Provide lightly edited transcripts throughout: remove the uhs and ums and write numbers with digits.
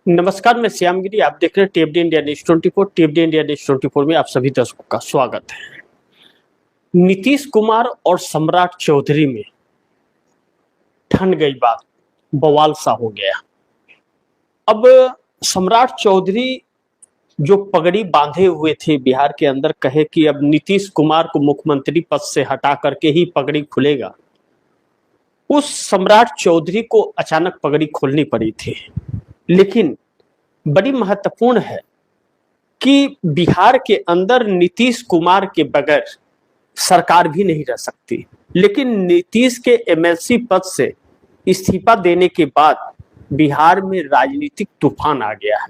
नमस्कार, मैं श्यामगिरी। आप देख रहे हैं टीएफडी इंडिया न्यूज 24। टीएफडी इंडिया न्यूज 24 में आप सभी दर्शकों का स्वागत है। नीतीश कुमार और सम्राट चौधरी में ठन गई बात, बवाल सा हो गया। अब सम्राट चौधरी जो पगड़ी बांधे हुए थे बिहार के अंदर, कहे कि अब नीतीश कुमार को मुख्यमंत्री पद से हटा करके ही पगड़ी खुलेगा। उस सम्राट चौधरी को अचानक पगड़ी खोलनी पड़ी थी। लेकिन बड़ी महत्वपूर्ण है कि बिहार के अंदर नीतीश कुमार के बगैर सरकार भी नहीं रह सकती। लेकिन नीतीश के एमएलसी पद से इस्तीफा देने के बाद बिहार में राजनीतिक तूफान आ गया है।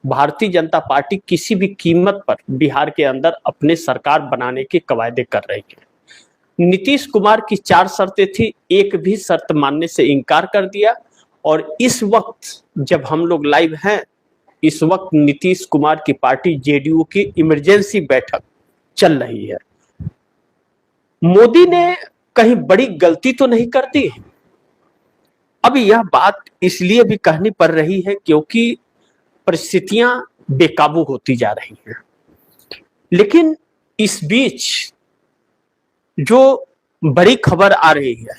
भारतीय जनता पार्टी किसी भी कीमत पर बिहार के अंदर अपने सरकार बनाने के कवायदे कर रही है। नीतीश कुमार की 4 शर्तें थी, एक भी शर्त मानने से इनकार कर दिया। और इस वक्त जब हम लोग लाइव हैं, इस वक्त नीतीश कुमार की पार्टी जेडीयू की इमरजेंसी बैठक चल रही है। मोदी ने कहीं बड़ी गलती तो नहीं कर दी। अब यह बात इसलिए भी कहनी पड़ रही है क्योंकि परिस्थितियां बेकाबू होती जा रही हैं। लेकिन इस बीच जो बड़ी खबर आ रही है,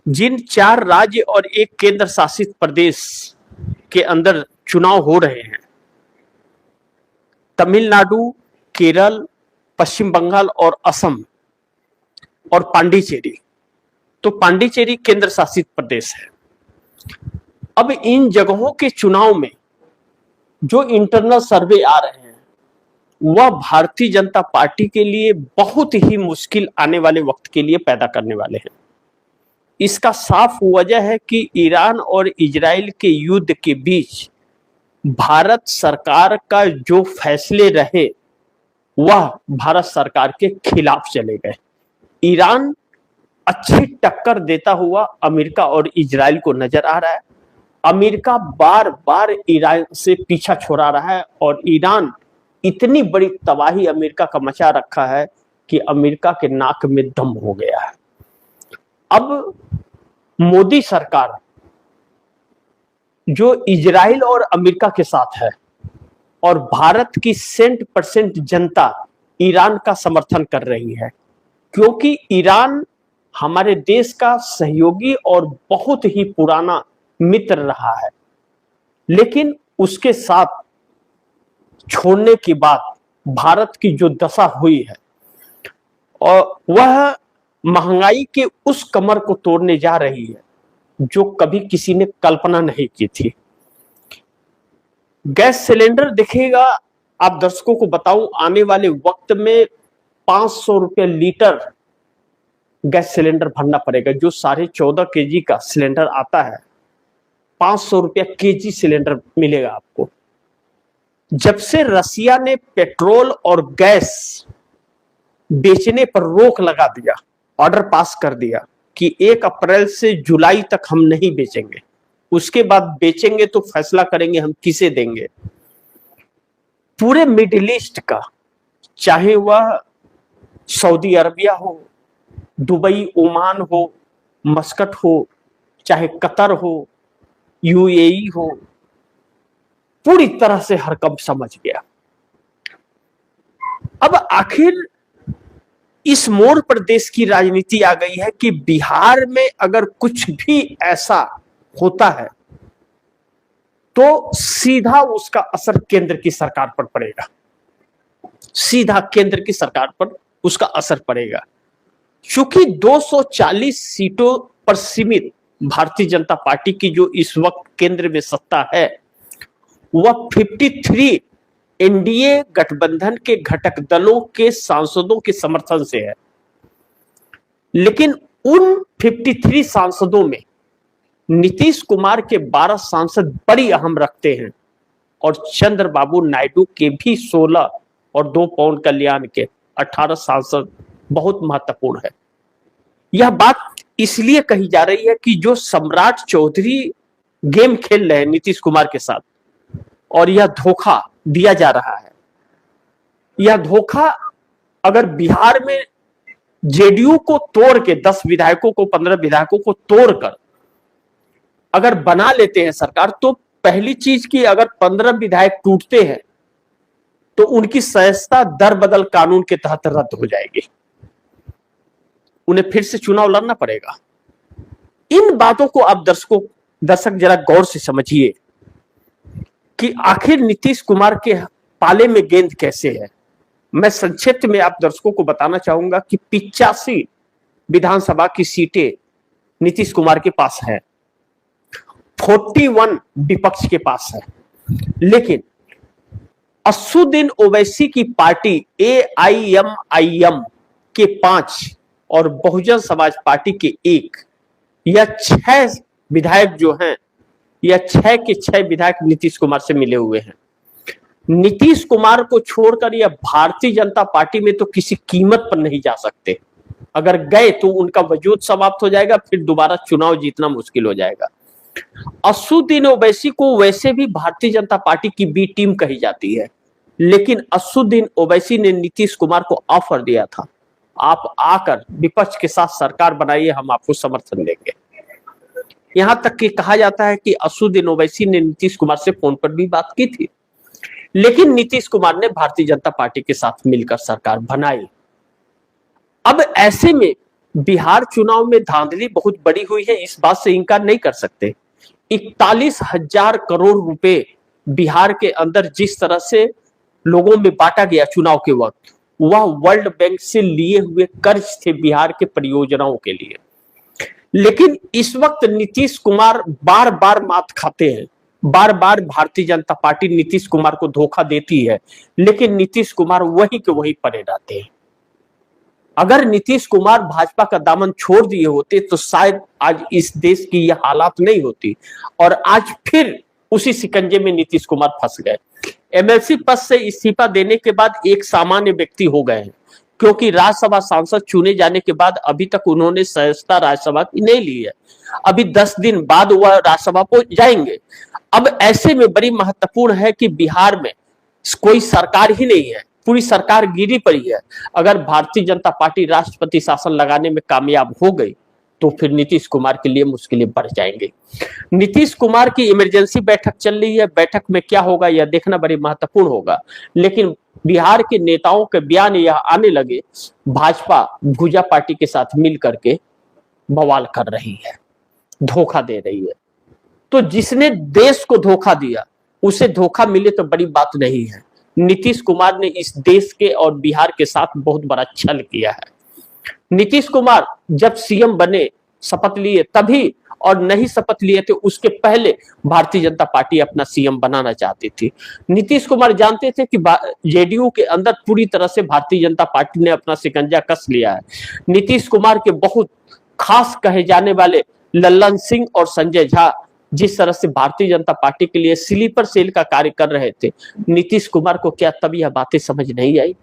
जिन 4 राज्य और 1 केंद्र शासित प्रदेश के अंदर चुनाव हो रहे हैं, तमिलनाडु, केरल, पश्चिम बंगाल और असम और पांडिचेरी। तो पांडिचेरी केंद्र शासित प्रदेश है। अब इन जगहों के चुनाव में जो इंटरनल सर्वे आ रहे हैं वह भारतीय जनता पार्टी के लिए बहुत ही मुश्किल आने वाले वक्त के लिए पैदा करने वाले हैं। इसका साफ वजह है कि ईरान और इजराइल के युद्ध के बीच भारत सरकार का जो फैसले रहे वह भारत सरकार के खिलाफ चले गए। ईरान अच्छी टक्कर देता हुआ अमेरिका और इजराइल को नजर आ रहा है। अमेरिका बार बार ईरान से पीछा छुड़ा रहा है और ईरान इतनी बड़ी तबाही अमेरिका का मचा रखा है कि अमेरिका के नाक में दम हो गया है। अब मोदी सरकार जो इजराइल और अमेरिका के साथ है और भारत की 100% जनता ईरान का समर्थन कर रही है, क्योंकि ईरान हमारे देश का सहयोगी और बहुत ही पुराना मित्र रहा है। लेकिन उसके साथ छोड़ने के बाद भारत की जो दशा हुई है और वह महंगाई के उस कमर को तोड़ने जा रही है जो कभी किसी ने कल्पना नहीं की थी। गैस सिलेंडर देखिएगा, आप दर्शकों को बताऊं, आने वाले वक्त में 500 रुपये लीटर गैस सिलेंडर भरना पड़ेगा। जो 14.5 केजी का सिलेंडर आता है, 500 रुपया केजी सिलेंडर मिलेगा आपको। जब से रसिया ने पेट्रोल और गैस बेचने पर रोक लगा दिया, ऑर्डर पास कर दिया कि 1 अप्रैल से जुलाई तक हम नहीं बेचेंगे, उसके बाद बेचेंगे तो फैसला करेंगे हम किसे देंगे। पूरे मिडिल ईस्ट का, चाहे वह सऊदी अरबिया हो, दुबई, ओमान हो, मस्कट हो, चाहे कतर हो, यूएई हो, पूरी तरह से हड़कंप समझ गया। अब आखिर इस मोड़ पर देश की राजनीति आ गई है कि बिहार में अगर कुछ भी ऐसा होता है तो सीधा उसका असर केंद्र की सरकार पर पड़ेगा। सीधा केंद्र की सरकार पर उसका असर पड़ेगा, क्योंकि 240 सीटों पर सीमित भारतीय जनता पार्टी की जो इस वक्त केंद्र में सत्ता है वह 53 एनडीए गठबंधन के घटक दलों के सांसदों के समर्थन से है। लेकिन उन 53 सांसदों में नीतीश कुमार के 12 सांसद बड़ी अहम रखते हैं और चंद्रबाबू नायडू के भी 16 और 2 पवन कल्याण के 18 सांसद बहुत महत्वपूर्ण है। यह बात इसलिए कही जा रही है कि जो सम्राट चौधरी गेम खेल रहे हैं नीतीश कुमार के साथ और यह धोखा दिया जा रहा है, यह धोखा अगर बिहार में जेडीयू को तोड़ के 10 विधायकों को, 15 विधायकों को तोड़कर अगर बना लेते हैं सरकार, तो पहली चीज की अगर 15 विधायक टूटते हैं तो उनकी सदस्यता दर बदल कानून के तहत रद्द हो जाएगी, उन्हें फिर से चुनाव लड़ना पड़ेगा। इन बातों को आप दर्शक जरा गौर से समझिए कि आखिर नीतीश कुमार के पाले में गेंद कैसे है। मैं संक्षिप्त में आप दर्शकों को बताना चाहूंगा कि 85 विधानसभा की सीटें नीतीश कुमार के पास है, 41 विपक्ष के पास है, लेकिन असुद्दीन ओवैसी की पार्टी AIMIM के 5 और बहुजन समाज पार्टी के 1 या 6 विधायक जो हैं, या 6 के 6 विधायक नीतीश कुमार से मिले हुए हैं। नीतीश कुमार को छोड़कर यह भारतीय जनता पार्टी में तो किसी कीमत पर नहीं जा सकते। अगर गए तो उनका वजूद समाप्त हो जाएगा, फिर दोबारा चुनाव जीतना मुश्किल हो जाएगा। असुद्दीन ओवैसी को वैसे भी भारतीय जनता पार्टी की बी टीम कही जाती है, लेकिन असुद्दीन ओवैसी ने नीतीश कुमार को ऑफर दिया था, आप आकर विपक्ष के साथ सरकार बनाइए, हम आपको समर्थन देंगे। यहां तक कि कहा जाता है कि असुद्दीन ओवैसी ने नीतीश कुमार से फोन पर भी बात की थी, लेकिन नीतीश कुमार ने भारतीय जनता पार्टी के साथ मिलकर सरकार बनाई। अब ऐसे में बिहार चुनाव में धांधली बहुत बड़ी हुई है, इस बात से इनकार नहीं कर सकते। 41,000 करोड़ रुपए बिहार के अंदर जिस तरह से लोगों में बांटा गया चुनाव के वक्त, वह वर्ल्ड बैंक से लिए हुए कर्ज थे बिहार के परियोजनाओं के लिए। लेकिन इस वक्त नीतीश कुमार बार बार मात खाते हैं, बार बार भारतीय जनता पार्टी नीतीश कुमार को धोखा देती है, लेकिन नीतीश कुमार वही के वही पड़े रहते हैं। अगर नीतीश कुमार भाजपा का दामन छोड़ दिए होते तो शायद आज इस देश की यह हालात नहीं होती, और आज फिर उसी शिकंजे में नीतीश कुमार फंस गए। MLC पद से इस्तीफा देने के बाद एक सामान्य व्यक्ति हो गए हैं, क्योंकि राज्यसभा सांसद चुने जाने के बाद अभी तक उन्होंने सदस्यता राज्यसभा की नहीं ली है। अभी 10 दिन बाद वह राज्यसभा को जाएंगे। अब ऐसे में बड़ी महत्वपूर्ण है कि बिहार में कोई सरकार ही नहीं है, पूरी सरकार गिरी पड़ी है। अगर भारतीय जनता पार्टी राष्ट्रपति शासन लगाने में कामयाब हो गई तो फिर नीतीश कुमार के लिए मुश्किलें बढ़ जाएंगी। नीतीश कुमार की इमरजेंसी बैठक चल रही है, बैठक में क्या होगा यह देखना बड़ी महत्वपूर्ण होगा। लेकिन बिहार के नेताओं के बयान यह आने लगे, भाजपा भुजा पार्टी के साथ मिल करके बवाल कर रही है, धोखा दे रही है। तो जिसने देश को धोखा दिया उसे धोखा मिले तो बड़ी बात नहीं है। नीतीश कुमार ने इस देश के और बिहार के साथ बहुत बड़ा छल किया है। नीतीश कुमार जब सीएम बने, शपथ लिए तभी, और नहीं शपथ लिए थे उसके पहले भारतीय जनता पार्टी अपना सीएम बनाना चाहती थी। नीतीश कुमार जानते थे कि जेडीयू के अंदर पूरी तरह से भारतीय जनता पार्टी ने अपना शिकंजा कस लिया है। नीतीश कुमार के बहुत खास कहे जाने वाले लल्लन सिंह और संजय झा जिस तरह से भारतीय जनता पार्टी के लिए स्लीपर सेल का कार्य कर रहे थे, नीतीश कुमार को क्या तब यह बातें समझ नहीं आई?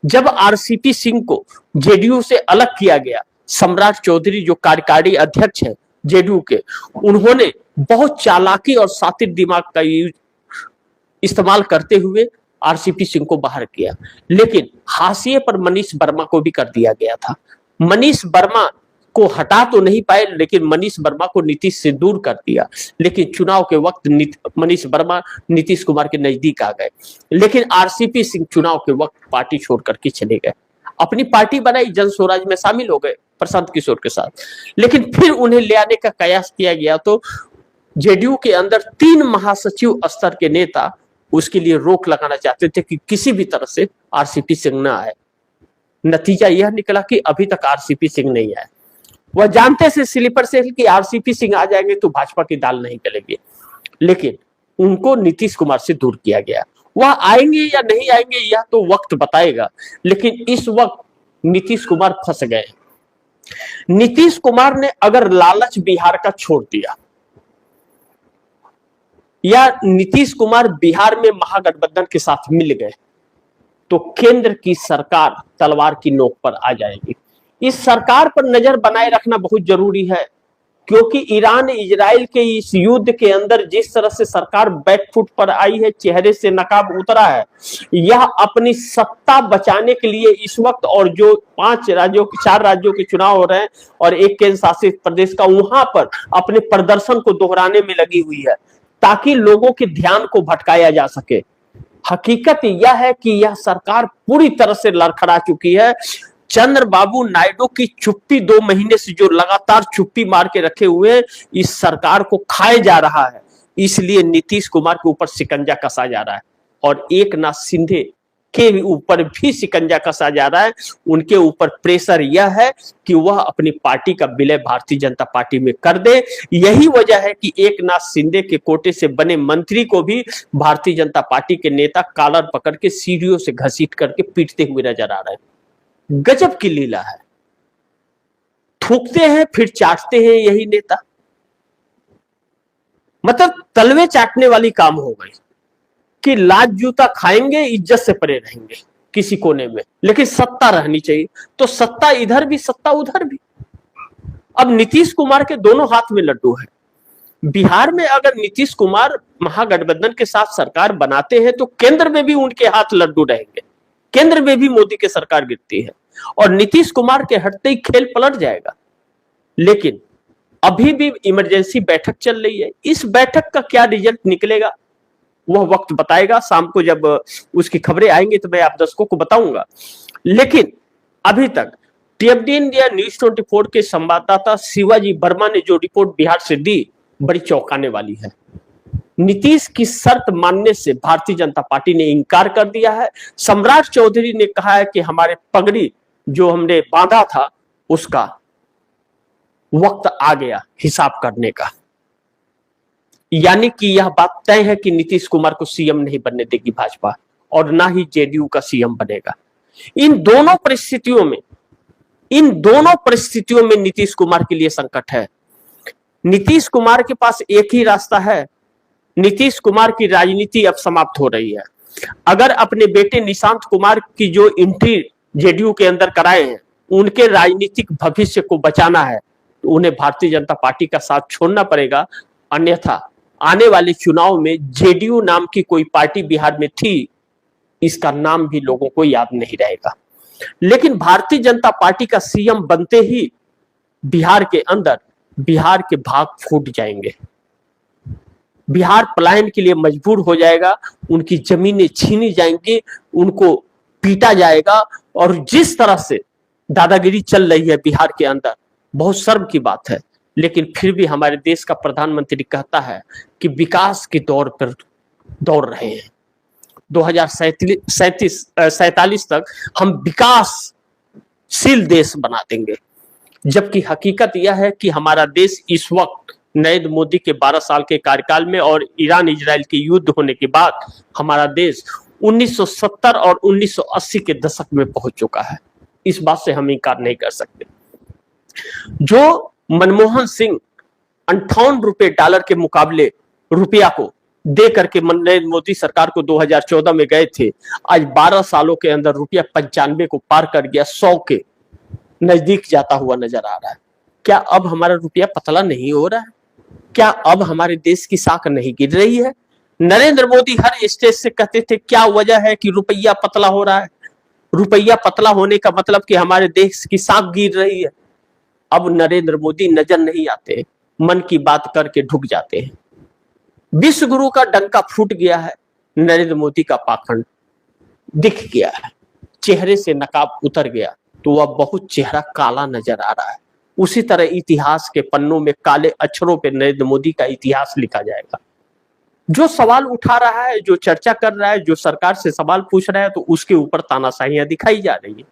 जब आरसीपी सिंह को जेडीयू से अलग किया गया, सम्राट चौधरी जो कार्यकारी अध्यक्ष है जेडीयू के, उन्होंने बहुत चालाकी और शातिर दिमाग का इस्तेमाल करते हुए आरसीपी सिंह को बाहर किया। लेकिन हाशिए पर मनीष वर्मा को भी कर दिया गया था। मनीष वर्मा को हटा तो नहीं पाए, लेकिन मनीष वर्मा को नीतीश से दूर कर दिया। लेकिन चुनाव के वक्त मनीष वर्मा नीतीश कुमार के नजदीक आ गए, लेकिन आरसीपी सिंह चुनाव के वक्त पार्टी छोड़ करके चले गए, अपनी पार्टी बनाई, जन स्वराज में शामिल हो गए प्रशांत किशोर के साथ। लेकिन फिर उन्हें ले आने का कयास किया गया तो जेडीयू के अंदर 3 महासचिव स्तर के नेता उसके लिए रोक लगाना चाहते थे कि किसी भी तरह से आरसीपी सिंह न आए। नतीजा यह निकला कि अभी तक आरसीपी सिंह नहीं आए। वह जानते थे स्लीपर सेल कि आरसीपी सिंह आ जाएंगे तो भाजपा की दाल नहीं गलेगी, लेकिन उनको नीतीश कुमार से दूर किया गया। वह आएंगे या नहीं आएंगे यह तो वक्त बताएगा, लेकिन इस वक्त नीतीश कुमार फंस गए। नीतीश कुमार ने अगर लालच बिहार का छोड़ दिया, या नीतीश कुमार बिहार में महागठबंधन के साथ मिल गए, तो केंद्र की सरकार तलवार की नोक पर आ जाएगी। इस सरकार पर नजर बनाए रखना बहुत जरूरी है, क्योंकि ईरान इजराइल के इस युद्ध के अंदर जिस तरह से सरकार बैकफुट पर आई है, चेहरे से नकाब उतरा है, यह अपनी सत्ता बचाने के लिए इस वक्त, और जो 4 राज्यों के चुनाव हो रहे हैं और एक केंद्र शासित प्रदेश का, वहां पर अपने प्रदर्शन को दोहराने में लगी हुई है। ताकि लोगों के ध्यान को भटकाया जा सके। हकीकत यह है कि यह सरकार पूरी तरह से लड़खड़ा चुकी है। चंद्रबाबू नायडू की चुप्पी 2 महीने से जो लगातार चुप्पी मार के रखे हुए इस सरकार को खाए जा रहा है, इसलिए नीतीश कुमार के ऊपर शिकंजा कसा जा रहा है और एकनाथ शिंदे के ऊपर भी शिकंजा कसा जा रहा है। उनके ऊपर प्रेशर यह है कि वह अपनी पार्टी का विलय भारतीय जनता पार्टी में कर दे। यही वजह है कि एकनाथ शिंदे के कोटे से बने मंत्री को भी भारतीय जनता पार्टी के नेता कॉलर पकड़ के सीढ़ियों से घसीट करके पीटते हुए नजर आ रहे हैं। गजब की लीला है। थूकते हैं फिर चाटते हैं यही नेता। मतलब तलवे चाटने वाली काम हो गई कि लाज जूता खाएंगे, इज्जत से परे रहेंगे किसी कोने में, लेकिन सत्ता रहनी चाहिए। तो सत्ता इधर भी सत्ता उधर भी। अब नीतीश कुमार के दोनों हाथ में लड्डू है। बिहार में अगर नीतीश कुमार महागठबंधन के साथ सरकार बनाते हैं तो केंद्र में भी उनके हाथ लड्डू रहेंगे, केंद्र में भी मोदी की सरकार गिरती है और नीतीश कुमार के हटते ही खेल पलट जाएगा। लेकिन अभी भी इमरजेंसी बैठक चल रही है। इस बैठक का क्या रिजल्ट निकलेगा वह वक्त बताएगा। शाम को जब उसकी खबरें आएंगी तो मैं आप दर्शकों को बताऊंगा। लेकिन अभी तक टीएफडी इंडिया न्यूज 24 के संवाददाता शिवाजी वर्मा ने जो रिपोर्ट बिहार से दी बड़ी चौंकाने वाली है। नीतीश की शर्त मानने से भारतीय जनता पार्टी ने इनकार कर दिया है। सम्राट चौधरी ने कहा है कि हमारे पगड़ी जो हमने बांधा था उसका वक्त आ गया हिसाब करने का। यानी कि यह बात तय है कि नीतीश कुमार को सीएम नहीं बनने देगी भाजपा और ना ही जेडीयू का सीएम बनेगा। इन दोनों परिस्थितियों में नीतीश कुमार के लिए संकट है। नीतीश कुमार के पास एक ही रास्ता है। नीतीश कुमार की राजनीति अब समाप्त हो रही है। अगर अपने बेटे निशांत कुमार की जो एंट्री जेडीयू के अंदर कराए हैं उनके राजनीतिक भविष्य को बचाना है तो उन्हें भारतीय जनता पार्टी का साथ छोड़ना पड़ेगा। अन्यथा आने वाले चुनाव में जेडीयू नाम की कोई पार्टी बिहार में थी, इसका नाम भी लोगों को याद नहीं रहेगा। लेकिन भारतीय जनता पार्टी का सीएम बनते ही बिहार के अंदर बिहार के भाग फूट जाएंगे। बिहार पलायन के लिए मजबूर हो जाएगा, उनकी जमीनें छीनी जाएंगी, उनको पीटा जाएगा। और जिस तरह से दादागिरी चल रही है बिहार के अंदर, बहुत शर्म की बात है। लेकिन फिर भी हमारे देश का प्रधानमंत्री कहता है कि विकास की दौर पर दौड़ रहे हैं। 2047 तक हम विकासशील देश बना देंगे। जबकि हकीकत यह है कि हमारा देश इस वक्त नरेंद्र मोदी के 12 साल के कार्यकाल में और ईरान इजराइल के युद्ध होने के बाद हमारा देश 1970 और 1980 के दशक में पहुंच चुका है। इस बात से हम इनकार नहीं कर सकते। जो मनमोहन सिंह 58 रुपए डॉलर के मुकाबले रुपया को दे करके नरेंद्र मोदी सरकार को 2014 में गए थे, आज 12 सालों के अंदर रुपया 95 को पार कर गया, 100 के नजदीक जाता हुआ नजर आ रहा है। क्या अब हमारा रुपया पतला नहीं हो रहा है? क्या अब हमारे देश की साख नहीं गिर रही है? नरेंद्र मोदी हर स्टेज से कहते थे क्या वजह है कि रुपया पतला हो रहा है। रुपया पतला होने का मतलब कि हमारे देश की साख गिर रही है। अब नरेंद्र मोदी नजर नहीं आते, मन की बात करके ढुक जाते हैं। विश्व गुरु का डंका फूट गया है, नरेंद्र मोदी का पाखंड दिख गया है, चेहरे से नकाब उतर गया तो वह बहुत चेहरा काला नजर आ रहा है। उसी तरह इतिहास के पन्नों में काले अक्षरों पे नरेंद्र मोदी का इतिहास लिखा जाएगा। जो सवाल उठा रहा है, जो चर्चा कर रहा है, जो सरकार से सवाल पूछ रहा है, तो उसके ऊपर तानाशाहियां दिखाई जा रही है।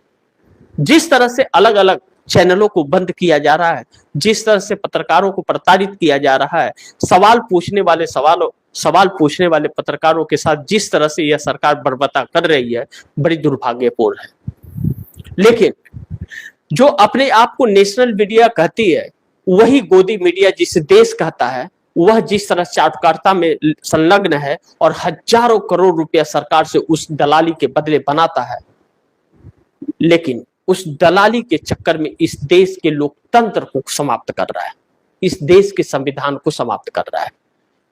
जिस तरह से अलग अलग चैनलों को बंद किया जा रहा है, जिस तरह से पत्रकारों को प्रताड़ित किया जा रहा है, सवाल पूछने वाले पत्रकारों के साथ जिस तरह से यह सरकार बर्बरता कर रही है, बड़ी दुर्भाग्यपूर्ण है। लेकिन जो अपने आप को नेशनल मीडिया कहती है, वही गोदी मीडिया जिसे देश कहता है, वह जिस तरह चाटुकारिता में संलग्न है और हजारों करोड़ रुपया सरकार से उस दलाली के बदले बनाता है, लेकिन उस दलाली के चक्कर में इस देश के लोकतंत्र को समाप्त कर रहा है, इस देश के संविधान को समाप्त कर रहा है।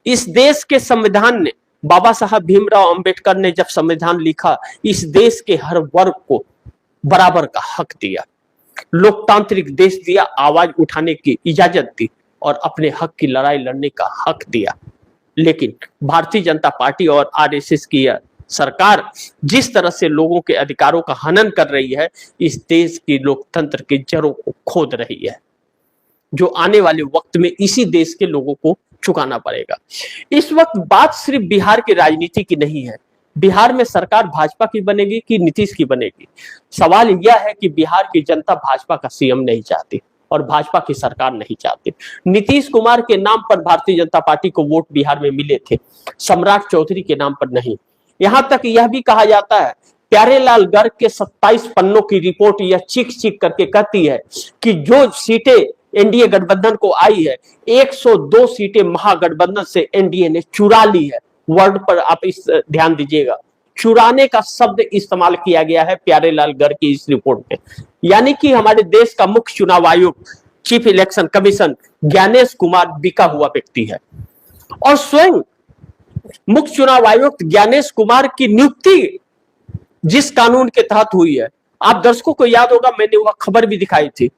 इस देश के संविधान ने, बाबा साहब भीमराव अंबेडकर ने जब संविधान लिखा, इस देश के हर वर्ग को बराबर का हक दिया, लोकतांत्रिक देश दिया, आवाज उठाने की इजाजत दी और अपने हक की लड़ाई लड़ने का हक दिया। लेकिन भारतीय जनता पार्टी और आरएसएस की सरकार जिस तरह से लोगों के अधिकारों का हनन कर रही है, इस देश की लोकतंत्र की जड़ों को खोद रही है, जो आने वाले वक्त में इसी देश के लोगों को चुकाना पड़ेगा। इस वक्त बात सिर्फ बिहार की राजनीति की नहीं है। बिहार में सरकार भाजपा की बनेगी कि नीतीश की बनेगी, सवाल यह है कि बिहार की जनता भाजपा का सीएम नहीं चाहती और भाजपा की सरकार नहीं चाहती। नीतीश कुमार के नाम पर भारतीय जनता पार्टी को वोट बिहार में मिले थे, सम्राट चौधरी के नाम पर नहीं। यहां तक यह भी कहा जाता है, प्यारेलाल गर्ग के 27 पन्नों की रिपोर्ट यह चीख चीख करके कहती है कि जो सीटें एनडीए गठबंधन को आई है, 102 सीटें महागठबंधन से एनडीए ने चुरा ली है। वर्ड पर आप इस ध्यान दीजिएगा, चुराने का शब्द इस्तेमाल किया गया है प्यारेलाल गर्ग की इस रिपोर्ट में। यानी कि हमारे देश का मुख्य चुनाव आयुक्त, chief election commission Gyanesh Kumar बिका हुआ व्यक्ति है और स्वयं मुख्य चुनाव आयुक्त ज्ञानेश कुमार की नियुक्ति जिस कानून के तहत हुई है, आप दर्शकों को याद होगा, मैंने वह खबर भी दिखाई थी।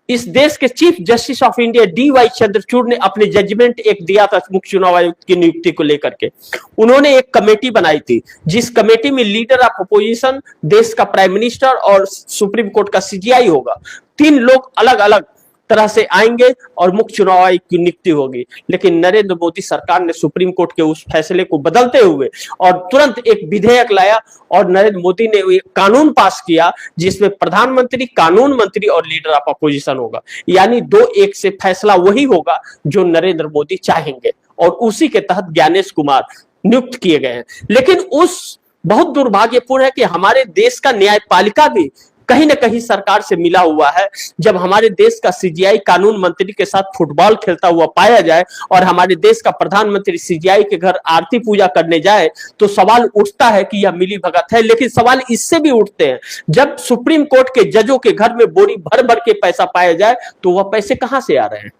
इस देश के chief justice of India DY Chandrachud ने अपने जजमेंट एक दिया था मुख्य चुनाव आयुक्त की नियुक्ति को लेकर के। उन्होंने एक कमेटी बनाई थी, जिस कमेटी में लीडर ऑफ अपोजिशन, देश का प्राइम मिनिस्टर और सुप्रीम कोर्ट का CJI होगा। 3 लोग अलग अलग तरह से आएंगे और मुख्य चुनाव आयुक्त की नियुक्ति होगी। लेकिन नरेंद्र मोदी सरकार ने सुप्रीम कोर्ट के उस फैसले को बदलते हुए और तुरंत एक विधेयक लाया और नरेंद्र मोदी ने एक कानून पास किया जिसमें प्रधानमंत्री, कानून मंत्री और लीडर ऑफ अपोजिशन होगा। यानी 2-1 से फैसला वही होगा जो नरेंद्र मोदी चाहेंगे और उसी के तहत ज्ञानेश कुमार नियुक्त किए गए हैं। लेकिन उस बहुत दुर्भाग्यपूर्ण है कि हमारे देश का न्यायपालिका भी कहीं ना कहीं सरकार से मिला हुआ है। जब हमारे देश का CJI कानून मंत्री के साथ फुटबॉल खेलता हुआ पाया जाए और हमारे देश का प्रधानमंत्री CJI के घर आरती पूजा करने जाए तो सवाल उठता है कि यह मिली भगत है। लेकिन सवाल इससे भी उठते हैं, जब सुप्रीम कोर्ट के जजों के घर में बोरी भर भर के पैसा पाया जाए तो वह पैसे कहां से आ रहे हैं,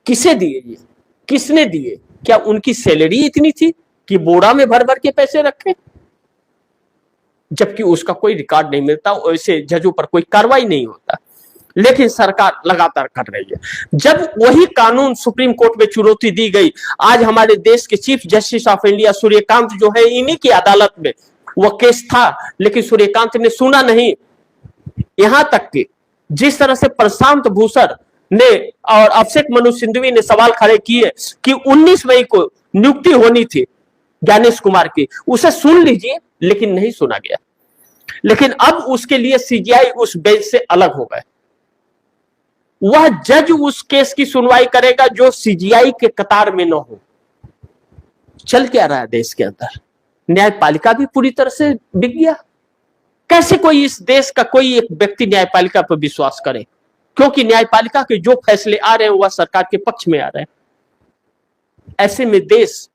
किसे दिए, ये किसने दिए? क्या उनकी सैलरी इतनी थी कि बोरा में भर भर के पैसे रखे? जबकि उसका कोई रिकॉर्ड नहीं मिलता, वैसे जजों पर कोई कार्रवाई नहीं होता। लेकिन सरकार लगातार कर रही है। जब वही कानून सुप्रीम कोर्ट में चुनौती दी गई, आज हमारे देश के chief justice of India Suryakant जो है, इन्हीं की अदालत में वह केस था, लेकिन सूर्यकांत ने सुना नहीं। यहां तक कि जिस तरह से प्रशांत भूषण ने और अभिषेक मनु सिंघवी ने सवाल खड़े किए कि 19 मई को नियुक्ति होनी थी ज्ञानेश कुमार की, उसे सुन लीजिए, लेकिन नहीं सुना गया। लेकिन अब उसके लिए CJI उस बेंच से अलग हो गए। वह जज उस केस की सुनवाई करेगा जो CJI के कतार में न हो। चल क्या रहा है देश के अंदर? न्यायपालिका भी पूरी तरह से बिक गया। कैसे कोई इस देश का कोई एक व्यक्ति न्यायपालिका पर विश्वास करे? क्योंकि न्यायपालिका के जो फैसले आ रहे हैं वह सरकार के पक्ष में आ रहे हैं। ऐसे में देश,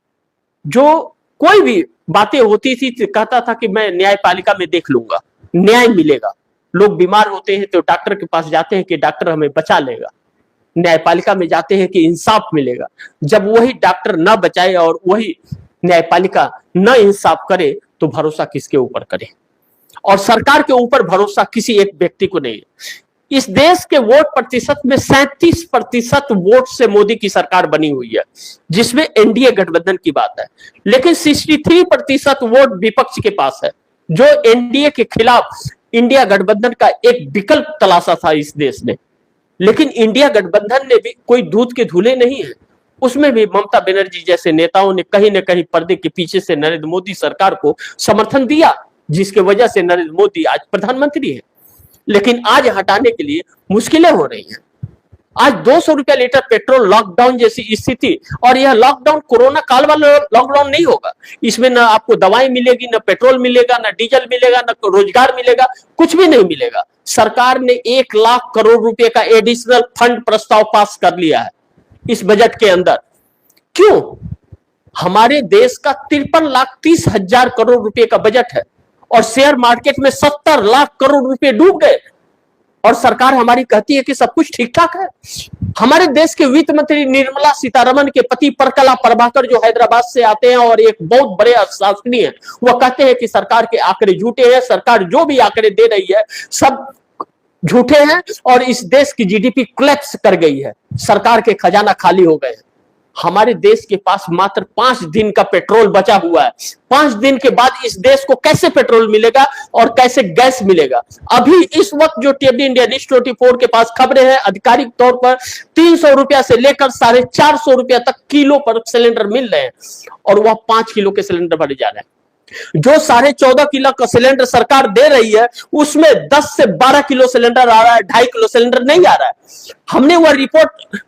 जो कोई भी बातें होती थी तो कहता था कि मैं न्यायपालिका में देख लूंगा, न्याय मिलेगा। लोग बीमार होते हैं तो डॉक्टर के पास जाते हैं कि डॉक्टर हमें बचा लेगा। न्यायपालिका में जाते हैं कि इंसाफ मिलेगा। जब वही डॉक्टर न बचाए और वही न्यायपालिका न इंसाफ करे तो भरोसा किसके ऊपर करे? और सरकार के ऊपर भरोसा किसी एक व्यक्ति को नहीं है। इस देश के वोट प्रतिशत में 37% वोट से मोदी की सरकार बनी हुई है, जिसमें एनडीए गठबंधन की बात है। लेकिन 63% वोट विपक्ष के पास है, जो एनडीए के खिलाफ इंडिया गठबंधन का एक विकल्प तलाशा था इस देश ने। लेकिन इंडिया गठबंधन ने भी कोई दूध के धुले नहीं है। उसमें भी ममता बनर्जी जैसे नेताओं ने कहीं न कहीं पर्दे के पीछे से नरेंद्र मोदी सरकार को समर्थन दिया, जिसके वजह से नरेंद्र मोदी आज प्रधानमंत्री है। लेकिन आज हटाने के लिए मुश्किलें हो रही हैं। आज 200 रुपया लीटर पेट्रोल, लॉकडाउन जैसी स्थिति, और यह लॉकडाउन कोरोना काल वाला लॉकडाउन नहीं होगा। इसमें ना आपको दवाई मिलेगी, ना पेट्रोल मिलेगा, ना डीजल मिलेगा, ना रोजगार मिलेगा, कुछ भी नहीं मिलेगा। सरकार ने 1 लाख करोड़ रुपए का एडिशनल फंड प्रस्ताव पास कर लिया है इस बजट के अंदर। क्यों? हमारे देश का 53,30,000 करोड़ रुपए का बजट है और शेयर मार्केट में 70 लाख करोड़ रुपए डूब गए, और सरकार हमारी कहती है कि सब कुछ ठीक ठाक है। हमारे देश के वित्त मंत्री निर्मला सीतारमण के पति प्रकला प्रभाकर जो हैदराबाद से आते हैं और एक बहुत बड़े अर्थशास्त्री हैं, वह कहते हैं कि सरकार के आंकड़े झूठे हैं। सरकार जो भी आंकड़े दे रही है सब झूठे हैं और इस देश की जीडीपी कोलैप्स कर गई है। सरकार के खजाना खाली हो गए हैं। हमारे देश के पास मात्र 5 दिन का पेट्रोल बचा हुआ है। 5 दिन के बाद इस देश को कैसे पेट्रोल मिलेगा और कैसे गैस मिलेगा? अभी इस वक्त जो टीएफडी इंडिया न्यूज 24 के पास खबरें हैं, आधिकारिक तौर पर 300 रुपया से लेकर 450 रुपया तक किलो पर सिलेंडर मिल रहे हैं और वह 5 किलो के सिलेंडर भरे जा रहे हैं। जो 14.5 किलो का सिलेंडर सरकार दे रही है उसमें 10 से 12 किलो सिलेंडर आ रहा है, 2.5 किलो सिलेंडर नहीं आ रहा है। हमने वह रिपोर्ट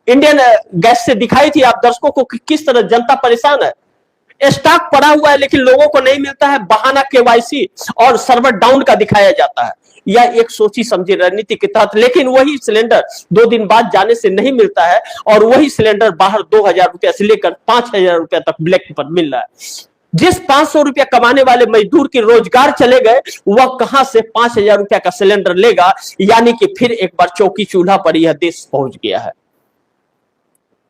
इंडियन गैस से दिखाई थी आप दर्शकों को कि किस तरह जनता परेशान है। स्टॉक पड़ा हुआ है लेकिन लोगों को नहीं मिलता है, बहाना केवाईसी और सर्वर डाउन का दिखाया जाता है। यह एक सोची समझी रणनीति के तहत, लेकिन वही सिलेंडर 2 दिन बाद जाने से नहीं मिलता है और वही सिलेंडर बाहर 2,000 रुपया से लेकर 5,000 रुपया तक ब्लैक पर मिल रहा है। जिस 500 रुपया कमाने वाले मजदूर के रोजगार चले गए, वह कहां से 5,000 रुपया का सिलेंडर लेगा? यानी कि फिर एक बार चौकी चूल्हा पर यह देश पहुंच गया है।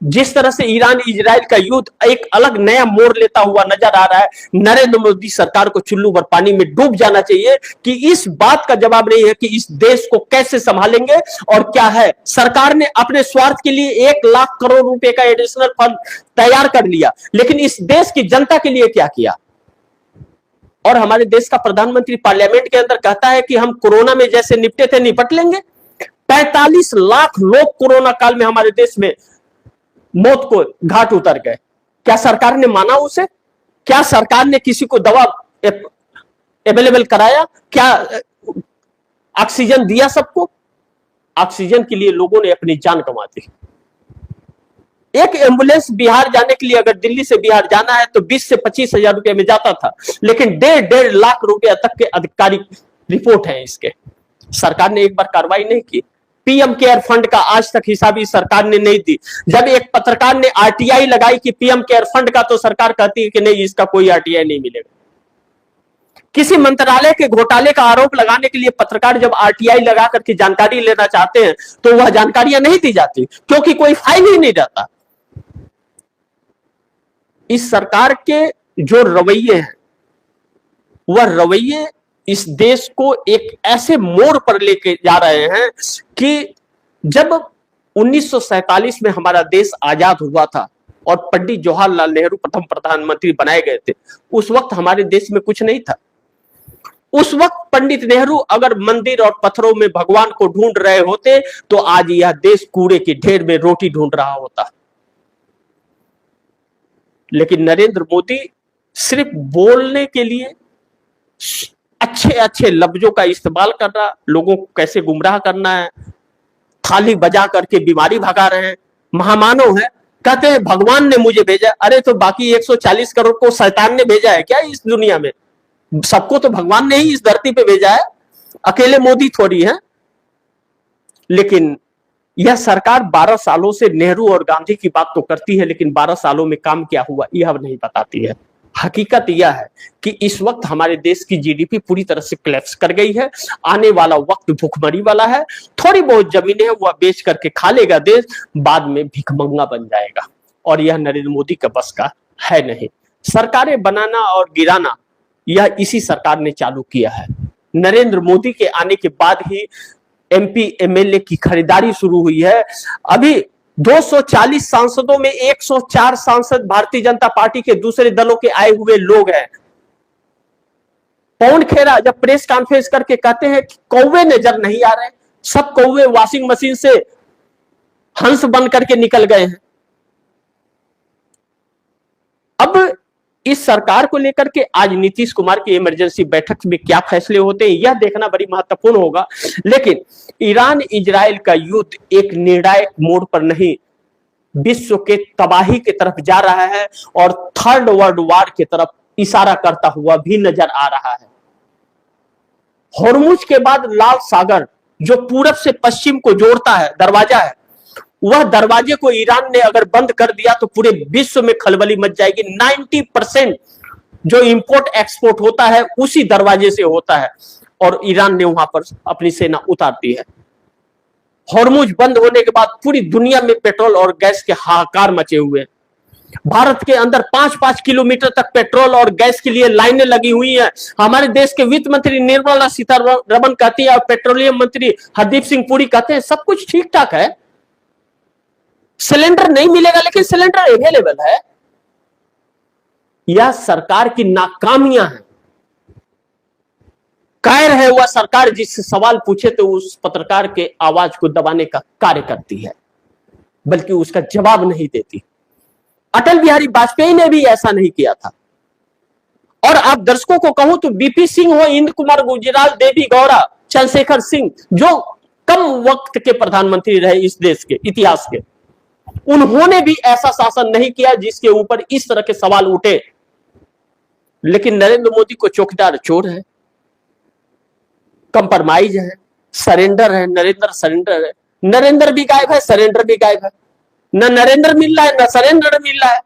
जिस तरह से ईरान इजराइल का युद्ध एक अलग नया मोड़ लेता हुआ नजर आ रहा है, नरेंद्र मोदी सरकार को चुल्लू भर पानी में डूब जाना चाहिए कि इस बात का जवाब नहीं है कि इस देश को कैसे संभालेंगे और क्या है। सरकार ने अपने स्वार्थ के लिए 1 लाख करोड़ रुपए का एडिशनल फंड तैयार कर लिया, लेकिन इस देश की जनता के लिए क्या किया? और हमारे देश का प्रधानमंत्री पार्लियामेंट के अंदर कहता है कि हम कोरोना में जैसे निपटे थे निपट लेंगे। 45 लाख लोग कोरोना काल में हमारे देश में मौत को घाट उतर गए। क्या सरकार ने माना उसे? क्या सरकार ने किसी को दवा अवेलेबल कराया? क्या ऑक्सीजन दिया सबको? ऑक्सीजन के लिए लोगों ने अपनी जान गंवा दी। एक एम्बुलेंस बिहार जाने के लिए अगर दिल्ली से बिहार जाना है तो 20 से 25,000 रुपए में जाता था, लेकिन 1.5 लाख रुपया तक के आधिकारिक रिपोर्ट है इसके। सरकार ने एक बार कार्रवाई नहीं की। पीएम केयर फंड का आज तक हिसाब इस सरकार ने नहीं दी। जब एक पत्रकार ने आरटीआई लगाई कि पीएम केयर फंड का, तो सरकार कहती है कि नहीं, इसका कोई आरटीआई नहीं मिलेगा। किसी मंत्रालय के घोटाले का आरोप लगाने के लिए पत्रकार जब आरटीआई लगा करके जानकारी लेना चाहते हैं तो वह जानकारियां नहीं दी जाती, क्योंकि कोई फाइल ही नहीं रहता। इस सरकार के जो रवैये हैं, वह रवैये इस देश को एक ऐसे मोड़ पर लेके जा रहे हैं कि जब 1947 में हमारा देश आजाद हुआ था और पंडित जवाहरलाल नेहरू प्रथम प्रधानमंत्री बनाए गए थे, उस वक्त हमारे देश में कुछ नहीं था। उस वक्त पंडित नेहरू अगर मंदिर और पत्थरों में भगवान को ढूंढ रहे होते तो आज यह देश कूड़े के ढेर में रोटी ढूंढ रहा होता। लेकिन नरेंद्र मोदी सिर्फ बोलने के लिए अच्छे अच्छे लफ्जों का इस्तेमाल कर रहा, लोगों को कैसे गुमराह करना है, थाली बजा करके बीमारी भगा रहे हैं, महामानव है। कहते हैं भगवान ने मुझे भेजा। अरे तो बाकी 140 करोड़ को शैतान ने भेजा है क्या इस दुनिया में? सबको तो भगवान ने ही इस धरती पे भेजा है, अकेले मोदी थोड़ी है। लेकिन यह सरकार 12 सालों से नेहरू और गांधी की बात तो करती है, लेकिन 12 सालों में काम क्या हुआ यह नहीं बताती है। हकीकत यह है कि इस वक्त हमारे देश की जीडीपी पूरी तरह से कोलैप्स कर गई है। आने वाला वक्त भूखमरी वाला है। थोड़ी बहुत जमीनें है वह बेच करके खा लेगा देश, बाद में भिखमंगा बन जाएगा, और यह नरेंद्र मोदी का बस का है नहीं। सरकारें बनाना और गिराना यह इसी सरकार ने चालू किया है। नरेंद्र मोदी के आने के बाद ही एमपी एमएलए की खरीदारी शुरू हुई है। अभी 240 सांसदों में 104 सांसद भारतीय जनता पार्टी के दूसरे दलों के आए हुए लोग हैं। पवन खेरा जब प्रेस कॉन्फ्रेंस करके कहते हैं कि कौवे नजर नहीं आ रहे, सब कौवे वॉशिंग मशीन से हंस बन करके निकल गए हैं। अब इस सरकार को लेकर के आज नीतीश कुमार की इमरजेंसी बैठक में क्या फैसले होते हैं यह देखना बड़ी महत्वपूर्ण होगा। लेकिन ईरान इजराइल का युद्ध एक निर्णायक मोड़ पर नहीं, विश्व के तबाही की तरफ जा रहा है और थर्ड वर्ल्ड वॉर की तरफ इशारा करता हुआ भी नजर आ रहा है। हॉर्मुज के बाद लाल सागर जो पूरब से पश्चिम को जोड़ता है दरवाजा है, वह दरवाजे को ईरान ने अगर बंद कर दिया तो पूरे विश्व में खलबली मच जाएगी। 90% जो इंपोर्ट एक्सपोर्ट होता है उसी दरवाजे से होता है, और ईरान ने वहां पर अपनी सेना उतारती है। हॉर्मुज बंद होने के बाद पूरी दुनिया में पेट्रोल और गैस के हाहाकार मचे हुए हैं। भारत के अंदर 5-5 किलोमीटर तक पेट्रोल और गैस के लिए लाइनें लगी हुई हैं। हमारे देश के वित्त मंत्री निर्मला सीतारमण कहती है और पेट्रोलियम मंत्री हरदीप सिंह पुरी कहते हैं सब कुछ ठीक ठाक है। सिलेंडर नहीं मिलेगा लेकिन सिलेंडर अवेलेबल है। यह सरकार की नाकामियां हैं। कायर है वह सरकार जिससे सवाल पूछे तो उस पत्रकार के आवाज को दबाने का कार्य करती है, बल्कि उसका जवाब नहीं देती। अटल बिहारी वाजपेयी ने भी ऐसा नहीं किया था। और आप दर्शकों को कहूं तो बीपी सिंह हो, इंद्र कुमार गुजराल, देवी गौड़ा, चंद्रशेखर सिंह, जो कम वक्त के प्रधानमंत्री रहे इस देश के इतिहास के, उन्होंने भी ऐसा शासन नहीं किया जिसके ऊपर इस तरह के सवाल उठे। लेकिन नरेंद्र मोदी को चौकीदार चोर है, कंप्रोमाइज है, सरेंडर है। नरेंद्र सरेंडर है, नरेंद्र भी गायब है, सरेंडर भी गायब है। न नरेंद्र मिल रहा है, न सरेंडर मिल रहा है।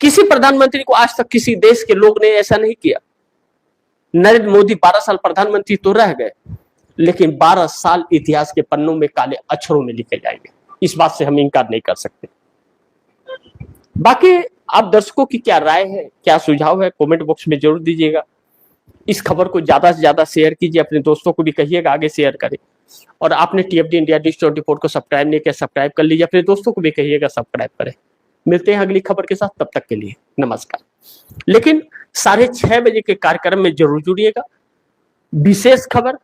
किसी प्रधानमंत्री को आज तक किसी देश के लोग ने ऐसा नहीं किया। नरेंद्र मोदी 12 साल प्रधानमंत्री तो रह गए, लेकिन 12 साल इतिहास के पन्नों में काले अक्षरों में लिखे जाएंगे, इस बात से हम इनकार नहीं कर सकते। बाकी आप दर्शकों की क्या राय है, क्या सुझाव है, कमेंट बॉक्स में जरूर दीजिएगा। इस खबर को ज्यादा से ज्यादा शेयर कीजिए, अपने दोस्तों को भी कहिएगा आगे शेयर करें। और आपने टीएफडी इंडिया न्यूज़ 24 को सब्सक्राइब नहीं किया, सब्सक्राइब कर लीजिए, अपने दोस्तों को भी कहिएगा सब्सक्राइब करें। मिलते हैं अगली खबर के साथ, तब तक के लिए नमस्कार। लेकिन 6:30 बजे के कार्यक्रम में जरूर जुड़िएगा। विशेष खबर,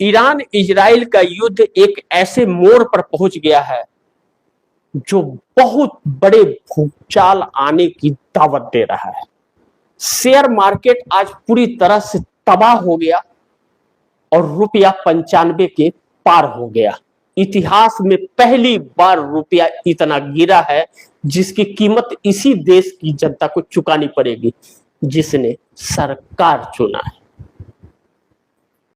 ईरान इजराइल का युद्ध एक ऐसे मोड़ पर पहुंच गया है जो बहुत बड़े भूचाल आने की दावत दे रहा है। शेयर मार्केट आज पूरी तरह से तबाह हो गया और रुपया 95 के पार हो गया। इतिहास में पहली बार रुपया इतना गिरा है जिसकी कीमत इसी देश की जनता को चुकानी पड़ेगी जिसने सरकार चुना है।